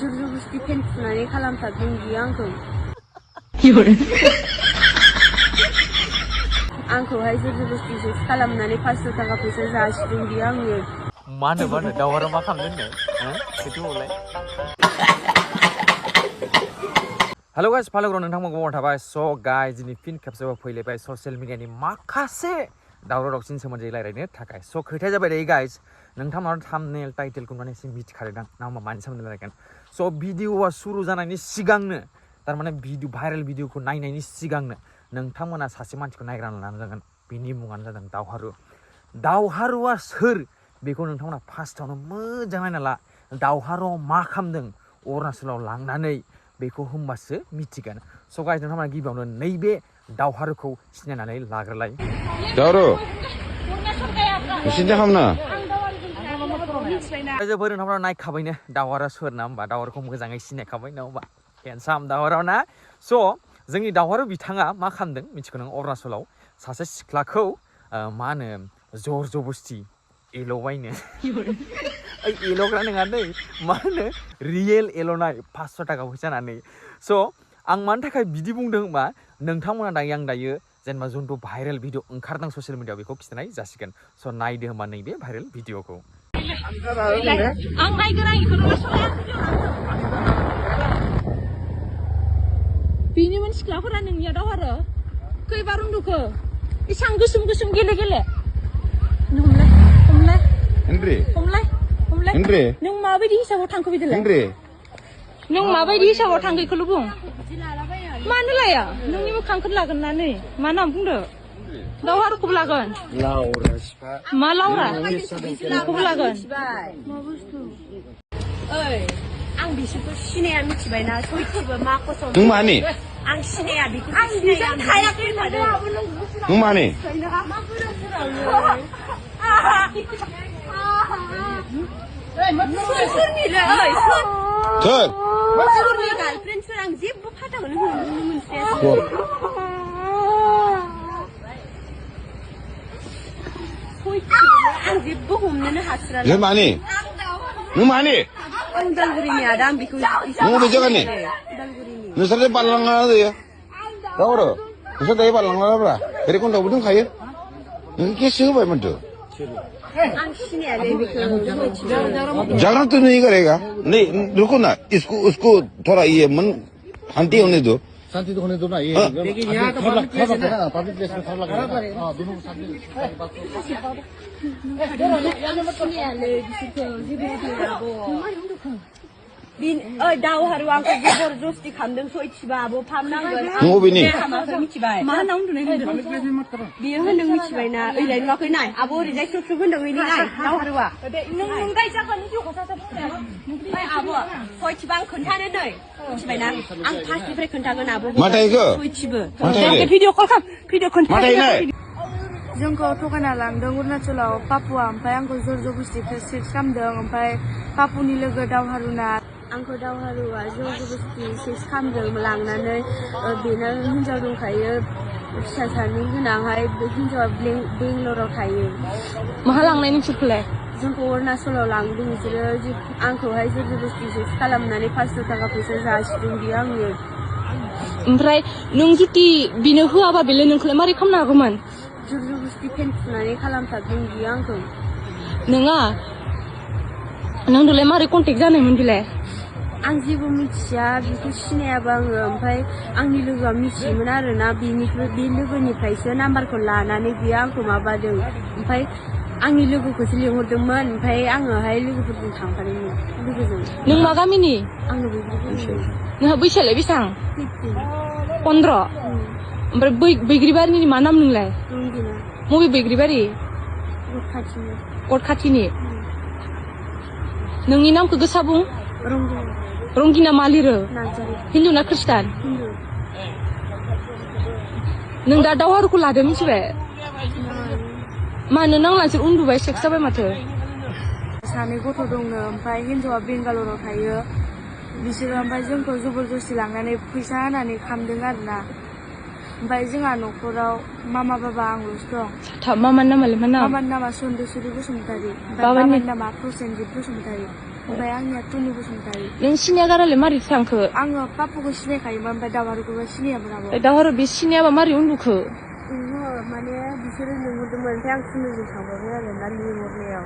Jorjobosti pen फुनानै खालामथारदों बियो आंखौ आंखौहाय Jorjobosti सेक्स खालामनानै 500 थाखा फैसा जासिदों बियो आंनो मानो दावहारु मा खालामदोंनो बेखौ बुंलाय हेलो गाइस फालोग्रो नोंथांमोनखौ बरायना थाबाय स गाइस दिनै फिन खेबसेबाव फैलायबाय ससियेल मिडियानि माखासे दावराव दावसिनि सोमोन्दै रायलायनो थाखाय स खोथाया जाबाय दे गाइस नोंथांमोना थाम्बनेल टाइटेलखौ नुनानै एसे मिथिखादों ना मा मानि सोमोन्दै रायलायगोन स भिडिअआ सुरु जानायनि सिगांनो तारमाने भिडिअ भाइरेल भिडिअखौ नायनायनि सिगांनो नोंथांमोना सासे मानसिखौ नायग्रा लानो जागोन बिनि मुङानो जादों दावहारुआ सोर बेखौ नोंथांमोना फार्स्टआवनो मोजां नायना ला दावहारुआ मा खालामदों अरुणाचलाव लांनानै बेखौ होमबासो मिथिगोन स गाइस नोंथांमोना गिबियावनो नैबे दावहारुखौ सिनायनानै लाग्रोलाय दावहारु सिन्था खालामना जोबोर नोंथांमोना नायखाबायनो दावहारुआ सोर ना होमबा दावहारुखौ मोजाङै सिनायखाबाय ना होमबा हेन्डसाम दावहारुआ ना स जोंनि दावहारु बिथाङा मा खालामदों मिथिगौ नों अरुणाचलाव सासे सिख्लाखौ मा होनो जरजबस्ति एल'बायनो एल'ग्रा नङा दै मा होनो रियेल एल'नाय 500 थाखा फैसा होनानै स आं मानि थाखाय बिदि बुंदों होनबा नोंथांमोना दायो जेनेबा जोंथ' भाइरेल भिडिअ ओंखारदों ससियेल मिडियाआव बेखौ खिन्थानाय जासिगोन स नायदो होनबा नैबे भाइरेल भिडिअखौ बेनिमोन सिख्लाफोरा नोंनिया दावहारु खैबार उन्दुखो इसां गोसोम गोसोम गेले हमलाय नों माबायदि हिसाबाव थांखो बिदिलाय नों माबायदि हिसाबाव थांखो बेखौल' बुं मानो लाया नोंनि मोखांखौ लागोन ना नै मा नाम बुंदो दावहारुखौबो लागोन मा लावरा बेखौबो लागोन मा बुस्थु ओइ आं बिसोरखौ सिनाया मिथिबायना सयथिबो मा कसम नों मानि आं सिनाया बेखौ आं सिनाया थायाखै थादों नों मानि सोर सोरनि गार्लफ्रेन्ड सोर आं जेबो फाथाखौनो हमनो मोनस्रायासै आं जेबो हमनोनो हास्राला नों मानि आं उदालगुरिनि आदा आं बेखौ नों बबे जायगानि नोंसोर बारलांना होयो दावहारु नोंसोर दायो बारलांलाब्रा रेकर्डआवबो दंखायो नों केससो होबाय माथो आं सिनायालै बेखौ जागरण तो नहीं करेगा नहीं रुको ना उसको थोड़ा ये मन शांति होने दो शांति तो होने दो ना ये लेकिन यहाँ तो पब्लिक प्लेस है ना पब्लिक प्लेस में थोड़ा लगा हाँ दोनों को शांति दावहारु आंखौ जबरदस्ति खालामदों सयथिबा आब' फाहामनांगोन हामाखौ मिथिबाय मा होनना उन्दुनाय होनदों बियो होनदों मिथिबायना ओरैलाय नुवाखै नाय आब' ओरैजाय स्रुब स्रुब होनदों ओरै नाय दावहारुआ नों गायजागोन आब' सयथिबा आं खोन्थानो नै मिथिबायना आं फार्स्टनिफ्राय खोन्थागोन आब' सयथिबो भिडिअ कल खालाम भिडिअ खोन्था जोंखौ थगायना लांदों अरुणाचलाव पापुआ ओमफ्राय आंखौ जरजबस्तिखौ सेक्स खालामदों ओमफ्राय पापुनि लोगो दावहारुना आंखौ दावहारुआ जरजबस्ति सेक्स खालामदों लांनानै बेना हिन्जाव दंखायो फिसा सानै गोनांहाय हिन्जावा बेंगलराव थायो माहा लांनाय नोंसोरखौलाय जोंखौ अरुणाचलाव लांदों बिसोरो आंखौहाय जरजबस्ति सेक्स खालामनानै 500 थाखा फैसा जासिदों बियो आंनो ओमफ्राय नों जुदि बिनो होआबा बेलाय नोंखौलाय मारै खालामनो हागौमोन जरजबस्ति पेन फुनानै खालामथारदों बियो आंखौ नोङा नोंदोलाय मारै कन्टेक्ट जानायमोन बेलाय आं जेबो मिथिया बेखौ सिनायाबा आङो ओमफ्राय आंनि लोगोआ मिथियोमोन आरोना बे लोगोनिफ्रायसो नाम्बारखौ लानानै बियो आंखौ माबादों ओमफ्राय आंनि लोगोखौसो लिंहरदोंमोन ओमफ्राय आङोहाय लोगोफोरजों थांफादोंमोन लोगोजों नों मा गामिनि आंनो बैग्रि नोंहा बैसोआलाय बेसेबां 15 ओमफ्राय बैग्रिबारिनि मा नाम नोंलाय रंगिना मबे बैग्रिबारि गट खाथिनि नोंनि नामखौ गोसा बुं रंगिना मा लिरो नार्जारी हिन्दु ना ख्रिस्टान नों दा दावहारुखौ लादो मिथिबाय मानो नांला नोंसोर उन्दुबाय सेक्स जाबाय माथो सानै गथ' दंनो ओमफ्राय हिन्जावा बेंगालराव थायो बिसोरो ओमफ्राय जोंखौ जबरदस्ति लांनानै फैसा होनानै खामदों आरोना ओमफ्राय जोंहा न'खराव मामा बाबा आंल'सो दं मामानि नामालाय मा नाम मामानि नामा सन्देसुरि बसुमतारी बाबानि नामा प्रसेनजित बसुमतारी ओमफ्राय आंनिया टुनि बसुमतारी नों सिनाया गारालाय मारै थांखो आङो पापुखौ सिनायखायोमोन ओमफ्राय दावहारुखौबो सिनायामोन आब' दावहारु बे सिनायाबा मारै उन्दुखो ओहो माने बिसोरो लिंहरदोंमोन ओमफ्राय आं टुनिजों थांबाय आरो ना लिंहरनायाव